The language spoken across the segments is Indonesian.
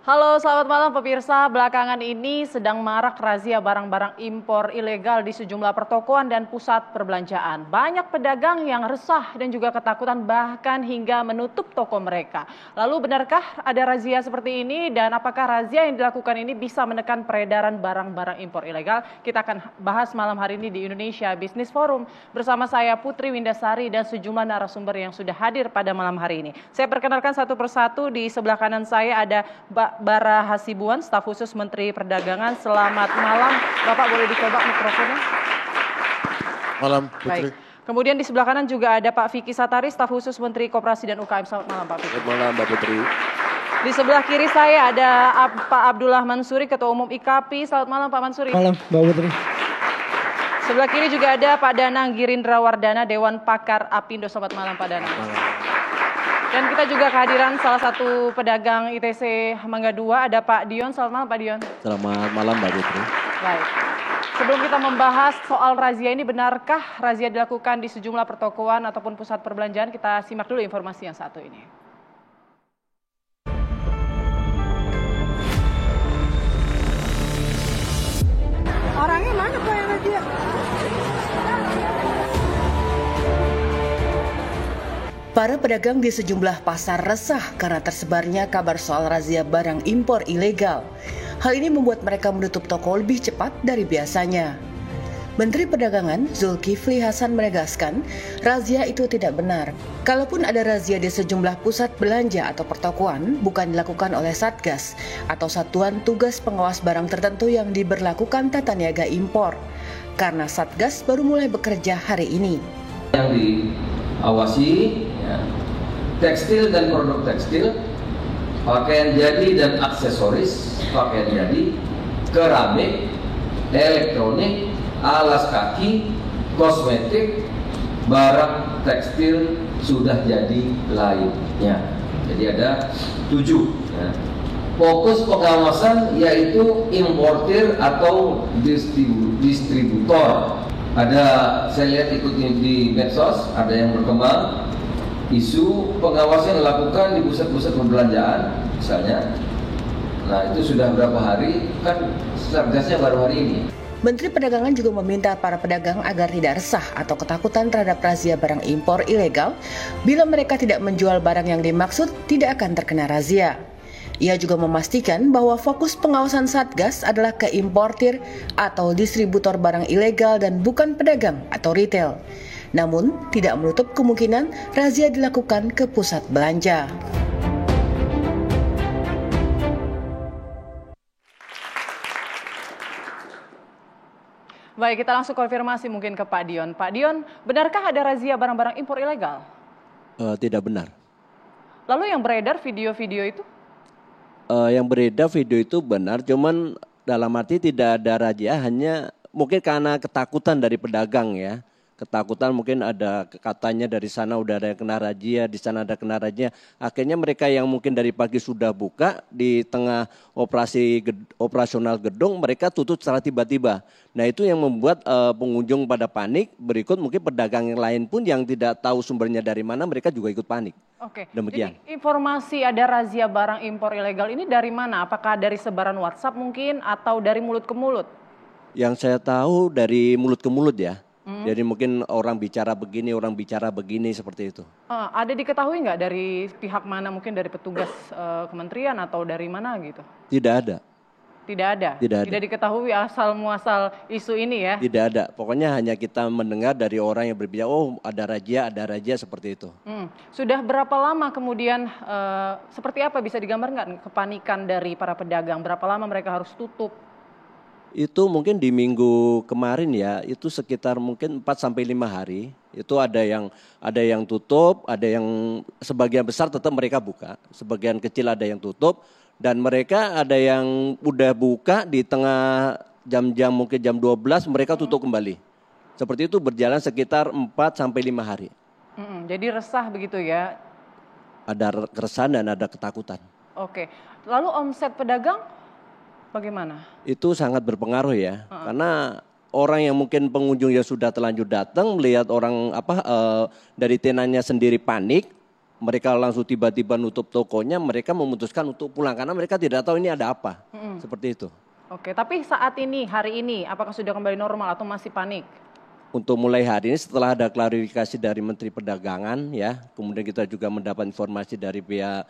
Halo, selamat malam pemirsa. Belakangan ini sedang marak razia barang-barang impor ilegal di sejumlah pertokoan dan pusat perbelanjaan. Banyak pedagang yang resah dan juga ketakutan bahkan hingga menutup toko mereka. Lalu benarkah ada razia seperti ini dan apakah razia yang dilakukan ini bisa menekan peredaran barang-barang impor ilegal? Kita akan bahas malam hari ini di Indonesia Business Forum bersama saya Putri Windasari dan sejumlah narasumber yang sudah hadir pada malam hari ini. Saya perkenalkan satu persatu. Di sebelah kanan saya ada Mbak Bara Hasibuan, staf khusus Menteri Perdagangan. Selamat malam, Bapak, boleh dicoba mikrofonnya? Malam, Putri. Baik. Kemudian di sebelah kanan juga ada Pak Vicky Satari, staf khusus Menteri Koperasi dan UKM. Selamat malam, Pak Vicky. Selamat malam, Mbak Putri. Di sebelah kiri saya ada Pak Abdullah Mansuri, Ketua Umum IKAPI. Selamat malam, Pak Mansuri. Malam, Mbak Putri. Sebelah kiri juga ada Pak Danang Girindra Wardana, Dewan Pakar Apindo. Selamat malam, Pak Danang. Malam. Dan kita juga kehadiran salah satu pedagang ITC Mangga 2, ada Pak Dion. Selamat malam, Pak Dion. Selamat malam, Mbak Putri. Baik. Sebelum kita membahas soal razia ini, benarkah razia dilakukan di sejumlah pertokoan ataupun pusat perbelanjaan? Kita simak dulu informasi yang satu ini. Orangnya mana Pak yang razia? Para pedagang di sejumlah pasar resah karena tersebarnya kabar soal razia barang impor ilegal. Hal ini membuat mereka menutup toko lebih cepat dari biasanya. Menteri Perdagangan Zulkifli Hasan menegaskan, razia itu tidak benar. Kalaupun ada razia di sejumlah pusat belanja atau pertokoan, bukan dilakukan oleh Satgas atau Satuan Tugas Pengawas Barang Tertentu yang diberlakukan tata niaga impor. Karena Satgas baru mulai bekerja hari ini. Yang diawasi ya, tekstil dan produk tekstil, pakaian jadi dan aksesoris, pakaian jadi, keramik, elektronik, alas kaki, kosmetik, barang tekstil sudah jadi lainnya. Jadi ada 7. Ya. Fokus pengawasan yaitu importir atau distributor. Ada, saya lihat ikutin di medsos, ada yang berkembang isu pengawasan dilakukan di pusat-pusat perbelanjaan misalnya. Nah itu sudah berapa hari, kan Satgasnya baru hari ini. Menteri Perdagangan juga meminta para pedagang agar tidak resah atau ketakutan terhadap razia barang impor ilegal. Bila mereka tidak menjual barang yang dimaksud, tidak akan terkena razia. Ia juga memastikan bahwa fokus pengawasan Satgas adalah ke importir atau distributor barang ilegal dan bukan pedagang atau retail. Namun, tidak menutup kemungkinan razia dilakukan ke pusat belanja. Baik, kita langsung konfirmasi mungkin ke Pak Dion. Pak Dion, benarkah ada razia barang-barang impor ilegal? Tidak benar. Lalu yang beredar video-video itu? Yang beredar video itu benar, cuman dalam arti tidak ada razia, hanya mungkin karena ketakutan dari pedagang ya. Ketakutan mungkin ada katanya dari sana udah ada yang kena razia, di sana ada kena razia. Akhirnya mereka yang mungkin dari pagi sudah buka, di tengah operasional gedung mereka tutup secara tiba-tiba. Nah itu yang membuat pengunjung pada panik, berikut mungkin pedagang yang lain pun yang tidak tahu sumbernya dari mana mereka juga ikut panik. Oke, demikian. Jadi informasi ada razia barang impor ilegal ini dari mana? Apakah dari sebaran WhatsApp mungkin atau dari mulut ke mulut? Yang saya tahu dari mulut ke mulut ya. Jadi mungkin orang bicara begini seperti itu. Ada diketahui nggak dari pihak mana, mungkin dari petugas kementerian atau dari mana gitu? Tidak ada. Tidak ada? Tidak ada. Tidak diketahui asal muasal isu ini ya? Tidak ada, pokoknya hanya kita mendengar dari orang yang berbicara, oh ada razia seperti itu. Sudah berapa lama kemudian, seperti apa bisa digambarkan kepanikan dari para pedagang? Berapa lama mereka harus tutup? Itu mungkin di minggu kemarin ya, itu sekitar mungkin 4-5 hari. Itu ada yang tutup, ada yang sebagian besar tetap mereka buka, sebagian kecil ada yang tutup, dan mereka ada yang udah buka di tengah jam-jam mungkin jam 12 mereka tutup kembali. Seperti itu berjalan sekitar 4-5 hari. Jadi resah begitu ya? Ada keresahan dan ada ketakutan. Oke, lalu omset pedagang bagaimana? Itu sangat berpengaruh ya, karena orang yang mungkin pengunjung yang sudah terlanjur datang melihat orang dari tenannya sendiri panik, mereka langsung tiba-tiba nutup tokonya, mereka memutuskan untuk pulang karena mereka tidak tahu ini ada apa. Seperti itu. Oke, tapi saat ini, hari ini, apakah sudah kembali normal atau masih panik? Untuk mulai hari ini setelah ada klarifikasi dari Menteri Perdagangan ya, kemudian kita juga mendapat informasi dari pihak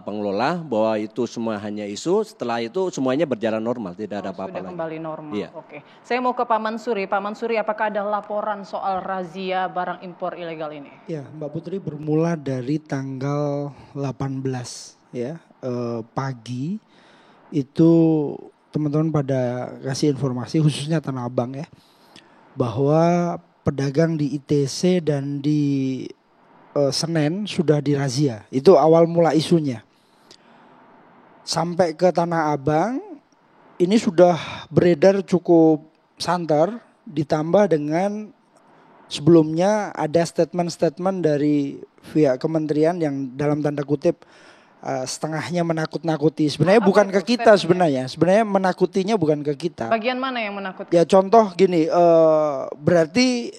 pengelola bahwa itu semua hanya isu, setelah itu semuanya berjalan normal, tidak ada apa-apa lagi. Sudah kembali normal, Iya. Oke. Saya mau ke Pak Mansuri. Pak Mansuri, apakah ada laporan soal razia barang impor ilegal ini? Ya, Mbak Putri, bermula dari tanggal 18 ya, pagi itu teman-teman pada kasih informasi khususnya Tanah Abang ya, bahwa pedagang di ITC dan di Senen sudah dirazia. Itu awal mula isunya. Sampai ke Tanah Abang ini sudah beredar cukup santer, ditambah dengan sebelumnya ada statement-statement dari pihak kementerian yang dalam tanda kutip setengahnya menakut-nakuti. Sebenarnya bukan ke kita sebenarnya. Sebenarnya menakutinya bukan ke kita. Bagian mana yang menakutkan? Ya contoh gini, berarti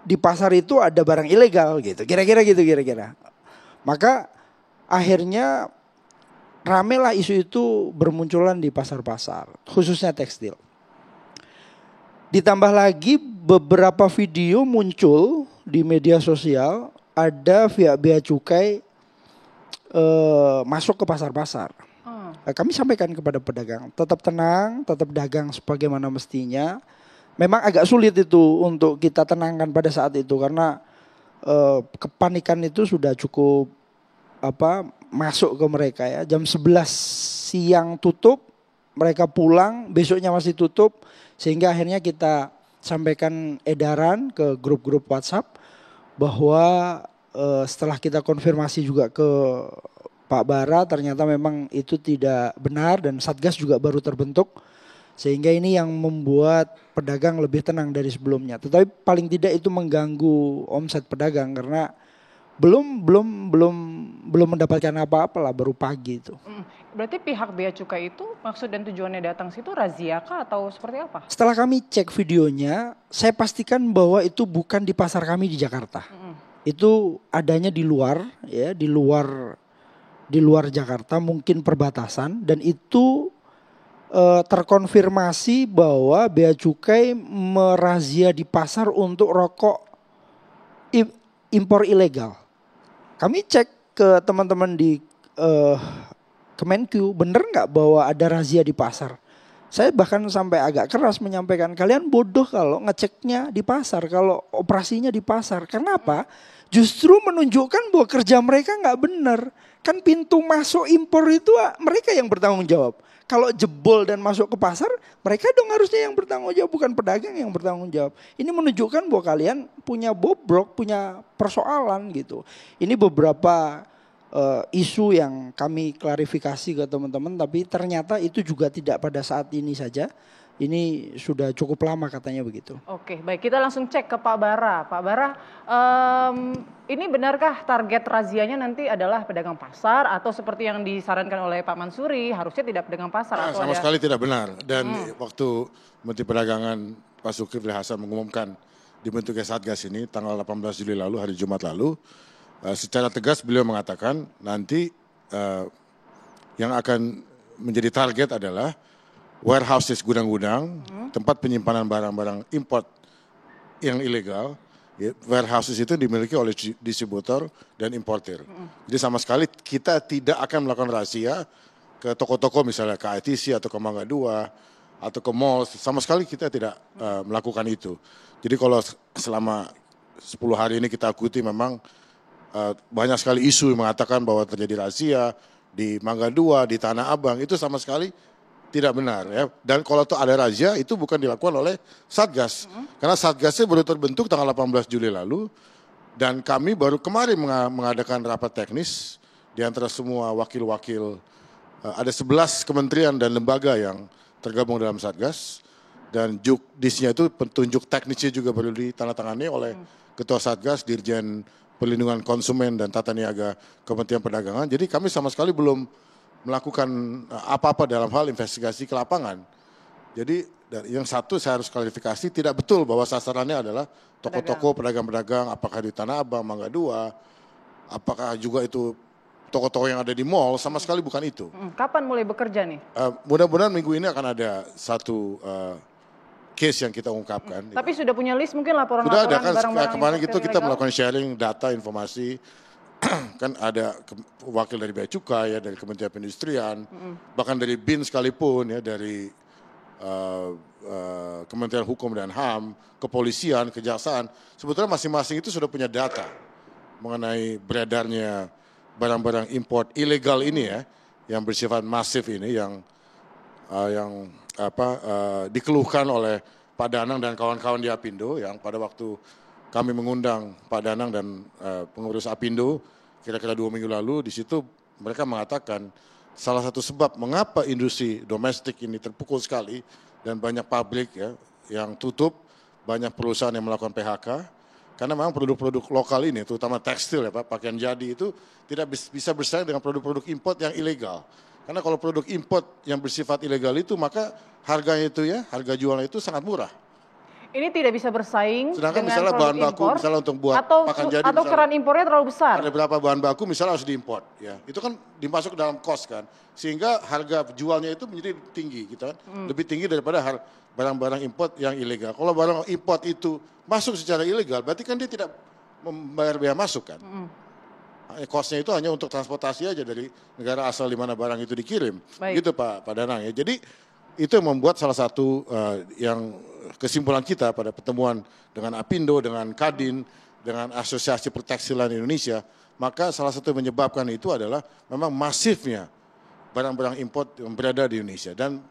di pasar itu ada barang ilegal gitu. Kira-kira gitu kira-kira. Maka akhirnya ramelah isu itu bermunculan di pasar-pasar, khususnya tekstil. Ditambah lagi beberapa video muncul di media sosial, ada pihak bea cukai masuk ke pasar-pasar. Kami sampaikan kepada pedagang, tetap tenang, tetap dagang sebagaimana mestinya. Memang agak sulit itu untuk kita tenangkan pada saat itu karena kepanikan itu sudah cukup masuk ke mereka ya. Jam 11 siang tutup, mereka pulang, besoknya masih tutup, sehingga akhirnya kita sampaikan edaran ke grup-grup WhatsApp bahwa setelah kita konfirmasi juga ke Pak Bara, ternyata memang itu tidak benar dan Satgas juga baru terbentuk, sehingga ini yang membuat pedagang lebih tenang dari sebelumnya. Tetapi paling tidak itu mengganggu omset pedagang karena belum mendapatkan apa-apa lah, baru pagi itu. Berarti pihak bea cukai itu maksud dan tujuannya datang situ razia kah atau seperti apa? Setelah kami cek videonya, saya pastikan bahwa itu bukan di pasar kami di Jakarta. Itu adanya di luar ya, di luar Jakarta, mungkin perbatasan, dan itu terkonfirmasi bahwa bea cukai merazia di pasar untuk rokok impor ilegal. Kami cek ke teman-teman di Kemenq, bener nggak bahwa ada razia di pasar? Saya bahkan sampai agak keras menyampaikan, kalian bodoh kalau ngeceknya di pasar, kalau operasinya di pasar. Karena apa? Justru menunjukkan bahwa kerja mereka nggak benar. Kan pintu masuk impor itu mereka yang bertanggung jawab. Kalau jebol dan masuk ke pasar, mereka dong harusnya yang bertanggung jawab, bukan pedagang yang bertanggung jawab. Ini menunjukkan bahwa kalian punya bobrok, punya persoalan gitu. Ini beberapa isu yang kami klarifikasi ke teman-teman, tapi ternyata itu juga tidak pada saat ini saja. Ini sudah cukup lama katanya begitu. Oke, baik, kita langsung cek ke Pak Bara. Pak Bara, ini benarkah target razianya nanti adalah pedagang pasar atau seperti yang disarankan oleh Pak Mansuri harusnya tidak pedagang pasar? Atau sama sekali tidak benar. Dan waktu Menteri Perdagangan Pak Zulkifli Hasan mengumumkan dibentuknya Satgas ini tanggal 18 Juli lalu, hari Jumat lalu, secara tegas beliau mengatakan nanti yang akan menjadi target adalah warehouses, gudang-gudang, tempat penyimpanan barang-barang import yang ilegal. Warehouses itu dimiliki oleh distributor dan importer. Jadi sama sekali kita tidak akan melakukan razia ke toko-toko misalnya ke ITC atau ke Mangga 2 atau ke mall. Sama sekali kita tidak melakukan itu. Jadi kalau selama 10 hari ini kita ikuti memang banyak sekali isu yang mengatakan bahwa terjadi razia di Mangga 2, di Tanah Abang, itu sama sekali tidak benar ya. Dan kalau itu ada razia itu bukan dilakukan oleh Satgas. Karena Satgasnya baru terbentuk tanggal 18 Juli lalu dan kami baru kemarin mengadakan rapat teknis di antara semua wakil-wakil, ada 11 kementerian dan lembaga yang tergabung dalam Satgas dan jukdisnya itu petunjuk teknisnya juga baru ditandatangani oleh Ketua Satgas, Dirjen Perlindungan Konsumen dan Tata Niaga Kementerian Perdagangan. Jadi kami sama sekali belum melakukan apa-apa dalam hal investigasi ke lapangan. Jadi yang satu saya harus klarifikasi, tidak betul bahwa sasarannya adalah toko-toko pedagang-pedagang apakah di Tanah Abang, Mangga 2, apakah juga itu toko-toko yang ada di mall, sama sekali bukan itu. Kapan mulai bekerja nih? Mudah-mudahan minggu ini akan ada satu case yang kita ungkapkan. Tapi sudah punya list mungkin laporan-laporan Sudah ada kan, barang-barang kemarin impor itu kita ilegal? melakukan sharing data, informasi, kan ada wakil dari Bea Cukai, ya, dari Kementerian Perindustrian, bahkan dari BIN sekalipun, ya, dari Kementerian Hukum dan HAM, kepolisian, kejaksaan, sebetulnya masing-masing itu sudah punya data mengenai beredarnya barang-barang import ilegal ini, ya, yang bersifat masif ini, yang dikeluhkan oleh Pak Danang dan kawan-kawan di Apindo, yang pada waktu kami mengundang Pak Danang dan pengurus Apindo kira-kira 2 minggu lalu, di situ mereka mengatakan salah satu sebab mengapa industri domestik ini terpukul sekali dan banyak pabrik, ya, yang tutup, banyak perusahaan yang melakukan PHK, karena memang produk-produk lokal ini, terutama tekstil, ya Pak, pakaian jadi itu tidak bisa bersaing dengan produk-produk import yang ilegal. Karena kalau produk import yang bersifat ilegal itu, maka harganya itu, ya, harga jualnya itu sangat murah. Ini tidak bisa bersaing Sedangkan dengan misalnya produk bahan baku, impor, misalnya untuk buat atau pakaian jadi, atau misalnya, keran impornya terlalu besar. ada beberapa bahan baku misalnya harus diimport, ya, itu kan dimasuk ke dalam cost kan, sehingga harga jualnya itu menjadi tinggi, gitu kan, lebih tinggi daripada barang-barang import yang ilegal. Kalau barang import itu masuk secara ilegal, berarti kan dia tidak membayar bea masuk kan. Cost-nya itu hanya untuk transportasi aja dari negara asal di mana barang itu dikirim. Baik. Gitu Pak Danang, ya. Jadi itu yang membuat salah satu yang kesimpulan kita pada pertemuan dengan Apindo, dengan Kadin, dengan Asosiasi Pertekstilan Indonesia, maka salah satu yang menyebabkan itu adalah memang masifnya barang-barang import yang berada di Indonesia. Dan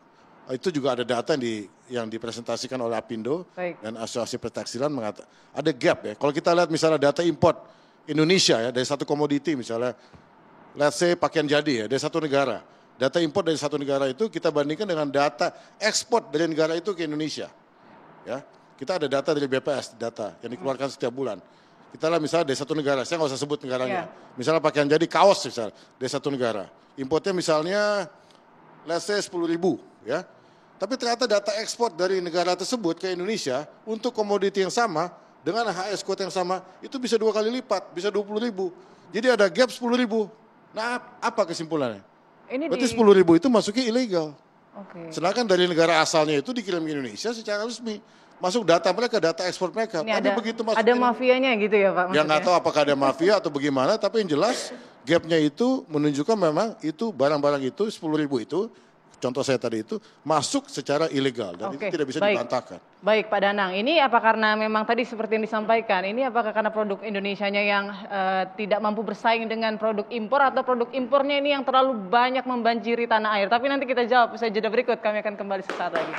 itu juga ada data yang dipresentasikan oleh Apindo. Baik. Dan Asosiasi Pertekstilan mengatakan ada gap, ya. Kalau kita lihat misalnya data import Indonesia, ya, dari satu komoditi misalnya, let's say pakaian jadi, ya, dari satu negara. Data import dari satu negara itu kita bandingkan dengan data ekspor dari negara itu ke Indonesia. Ya, kita ada data dari BPS, data yang dikeluarkan setiap bulan. Kita lihat misalnya dari satu negara, saya nggak usah sebut negaranya. Misalnya pakaian jadi kaos misalnya dari satu negara. Importnya misalnya let's say 10.000, ya. Tapi ternyata data ekspor dari negara tersebut ke Indonesia untuk komoditi yang sama dengan HS code yang sama itu bisa 2 kali lipat, bisa 20.000. Jadi ada gap 10.000. Nah, apa kesimpulannya? Berarti 10.000 itu masuknya ilegal. Sedangkan dari negara asalnya itu dikirim ke Indonesia secara resmi. Masuk data mereka, data ekspor mereka. Ini tapi begitu masuk ada mafianya gitu ya Pak? Ya nggak tahu apakah ada mafia atau bagaimana, tapi yang jelas gapnya itu menunjukkan memang itu barang-barang itu 10.000 itu, contoh saya tadi itu masuk secara ilegal dan itu tidak bisa dibantahkan. Baik Pak Danang, ini apa karena memang tadi seperti yang disampaikan, ini apakah karena produk Indonesianya yang tidak mampu bersaing dengan produk impor atau produk impornya ini yang terlalu banyak membanjiri tanah air? Tapi nanti kita jawab usai jeda berikut, kami akan kembali sesaat lagi.